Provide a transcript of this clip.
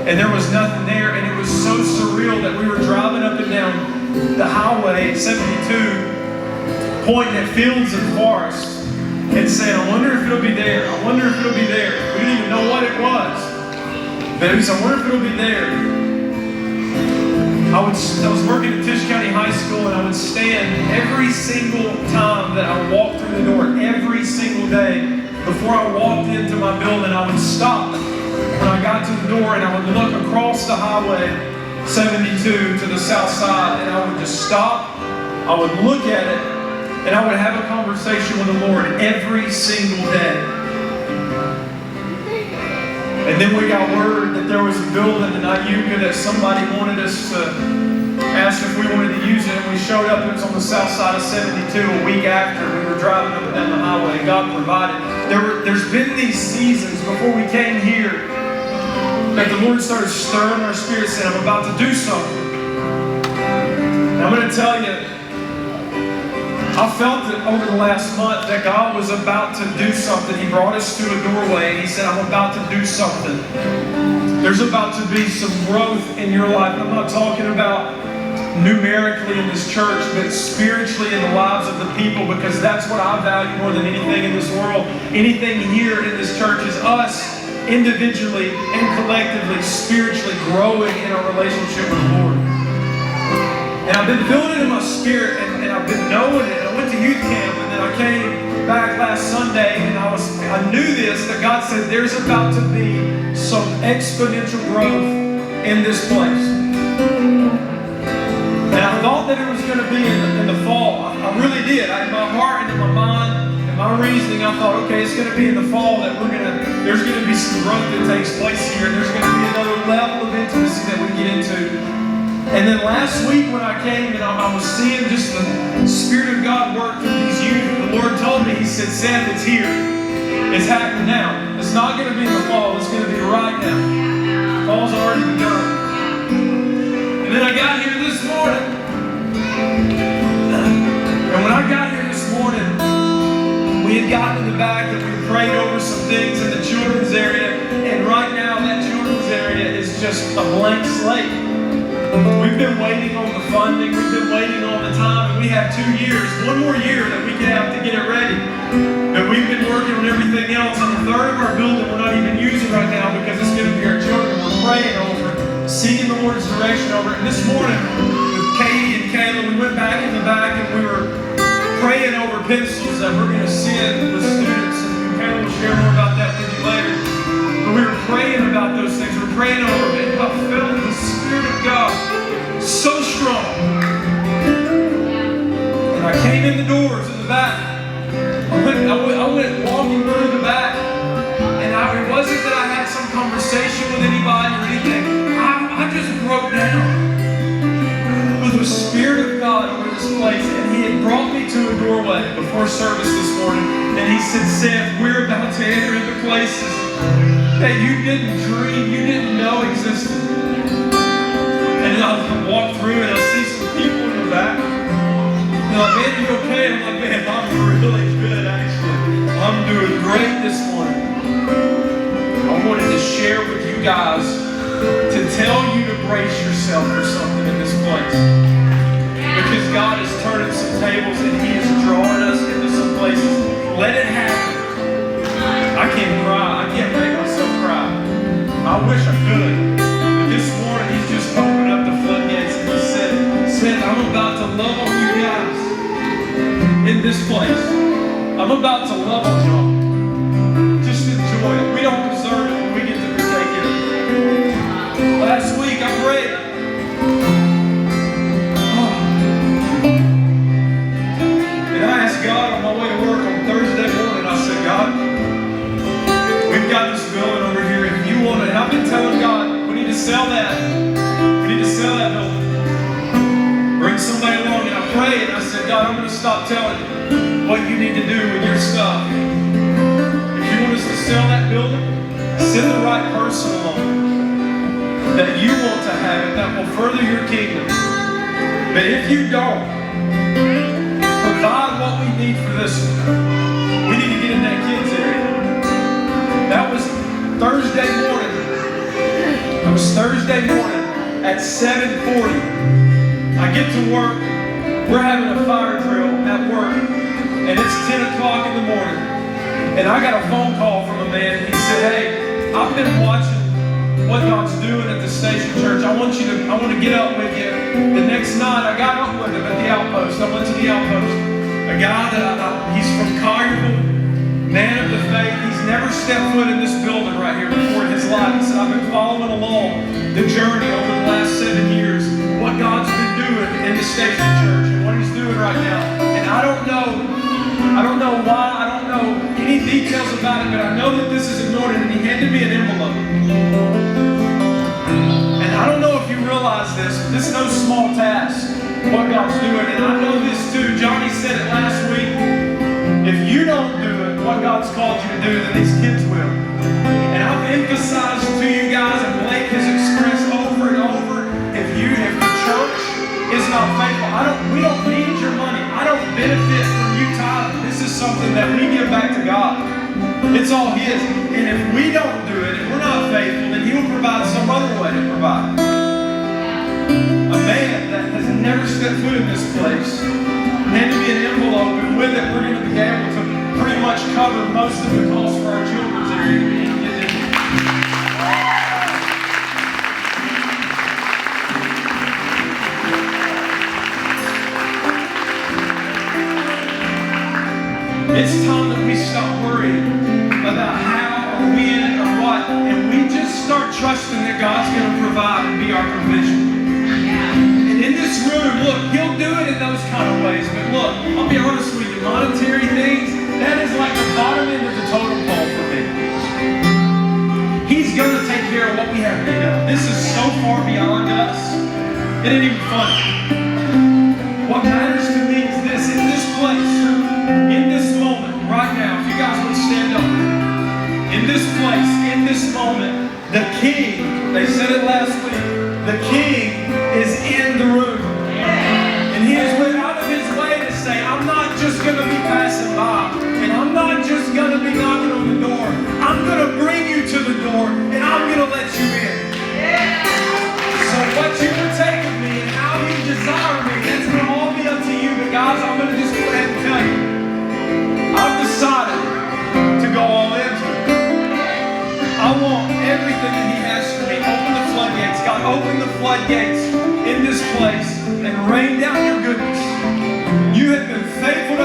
and there was nothing there, and it was so surreal that we were driving up and down the highway 72, pointing at fields and forests and saying, I wonder if it'll be there. I wonder if it'll be there. We didn't even know what it was. But we said, I wonder if it'll be there. I was working at Tisch County High School, and I would stand every single time that I walked through the door, every single day. Before I walked into my building, I would stop when I got to the door, and I would look across the highway 72 to the south side, and I would just stop. I would look at it, and I would have a conversation with the Lord every single day. And then we got word that there was a building in Iuka that somebody wanted us to ask if we wanted to use it. And we showed up, it was on the south side of 72 a week after we were driving up and down the highway, and God provided. There's been these seasons before we came here that the Lord started stirring our spirit, saying, I'm about to do something. And I'm going to tell you, I felt it over the last month that God was about to do something. He brought us to a doorway, and He said, I'm about to do something. There's about to be some growth in your life. I'm not talking about numerically in this church, but spiritually in the lives of the people, because that's what I value more than anything in this world. Anything here in this church is us individually and collectively, spiritually growing in our relationship with the Lord. And I've been feeling it in my spirit, and I've been knowing it. I went to youth camp, and then I came back last Sunday, and I knew this, that God said there's about to be some exponential growth in this place. And I thought that it was going to be in the fall. I really did. In my heart and in my mind and my reasoning, I thought, okay, it's going to be in the fall that there's going to be some growth that takes place here, and there's going to be another level of intimacy that we get into. And then last week when I came and I was seeing just the Spirit of God work through these youth, the Lord told me, He said, Seth, it's here. It's happening now. It's not going to be in the fall. It's going to be right now. Fall's already begun. And then I got here this morning. And when I got here this morning, we had gotten in the back and we prayed over some things in the children's area. And right now that children's area is just a blank slate. We've been waiting on the funding, we've been waiting on the time, and we have 2 years, one more year that we can have to get it ready. But we've been working on everything else, and a third of our building we're not even using right now because it's going to be our children. We're praying over it, seeking the Lord's direction over it. And this morning, with Katie and Kayla, we went back in the back and we were praying over pencils that we're going to send the students, and Kayla will share more about that with you later. But we were praying about those things. We were praying over it. I felt the Spirit of God so strong. And I came in the doors in the back. I went walking through the back. And it wasn't that I had some conversation with anybody or anything. I just broke down with the Spirit of God over this place. And He had brought me to a doorway before service this morning. And He said, Seth, we're about to enter into places that you didn't dream, you didn't know existed. And I walk through and I see some people in the back. And they're like, man, are you okay? I'm like, man, I'm really good actually. I'm doing great this morning. I wanted to share with you guys to tell you to brace yourself for something in this place. Because God is turning some tables and He is drawing us into some places. Let it happen. I can't cry. I can't make myself cry. I wish I could. But this morning, He's just opened up the floodgates and He said, I'm about to love on you guys in this place. I'm about to love on y'all. Just enjoy it. We don't deserve it when we get to partake in it. Last week, I prayed. And I asked God on my way to work on Thursday morning, I said, God, we've got this building over here. If you want it, and I've been telling God, we need to sell that. We need to sell that building. Bring somebody along. And I prayed, and I said, God, I'm going to stop telling you what you need to do with your stuff. If you want us to sell that building, send the right person along that you want to have it, that will further your kingdom. But if you don't, provide what we need for this one. We need to get in that kids area. That was Thursday morning. I was Thursday morning at 7:40. I get to work. We're having a fire drill at work, and it's 10 o'clock in the morning. And I got a phone call from a man, and he said, "Hey, I've been watching what God's doing at the Station Church. I want to get up with you." The next night, I got up with him at the Outpost. I went to the Outpost. A guy that he's from Collierville, man of the faith. He's never stepped foot in this building right here before in his life. He said, "I've been following along the journey over the last 7 years, what God's been doing in the Station Church and what He's doing right now. And I don't know why, I don't know any details about it, but I know that this is anointed." And he handed me an envelope. And I don't know if you realize this, but this is no small task, what God's doing. And I know this too. Johnny said it last week. If you don't do it, what God's called you to do, then these kids will. And I've emphasized to you guys, and Blake has expressed over and over, if the church is not faithful, we don't need your money. I don't benefit from you tithing. This is something that we give back to God. It's all His. And if we don't do it, if we're not faithful, then He will provide some other way to provide. A man that has never stepped foot in this place handed me an envelope, and with it, we're going to be able to pretty much cover most of the costs for our children's area. It's time that we stop worrying about how or when or what, and we just start trusting that God's going to provide and be our provision. And in this room, look, He'll do it in those kind of ways, but look, I'll be honest with you, monetary things, that is like the bottom end of the totem pole for me. He's going to take care of what we have need of. This is so far beyond us, it ain't even funny. What matters to me is this: in this place, in this moment, right now, if you guys would stand up, in this place, in this moment, the King, they said it last week, the King is in the room. And He has went out of His way to say, I'm not just going to be passing by, and I'm not just going to be knocking on the door. I'm going to bring you to the door, and I'm going to let you in. So what you partake of me and how you desire me, that's going to all be up to you. But guys, I'm going to just go ahead and tell you, I've decided to go all into it. I want everything that He has for me. Open the floodgates. God, open the floodgates in this place and rain down your goodness. You have been faithful to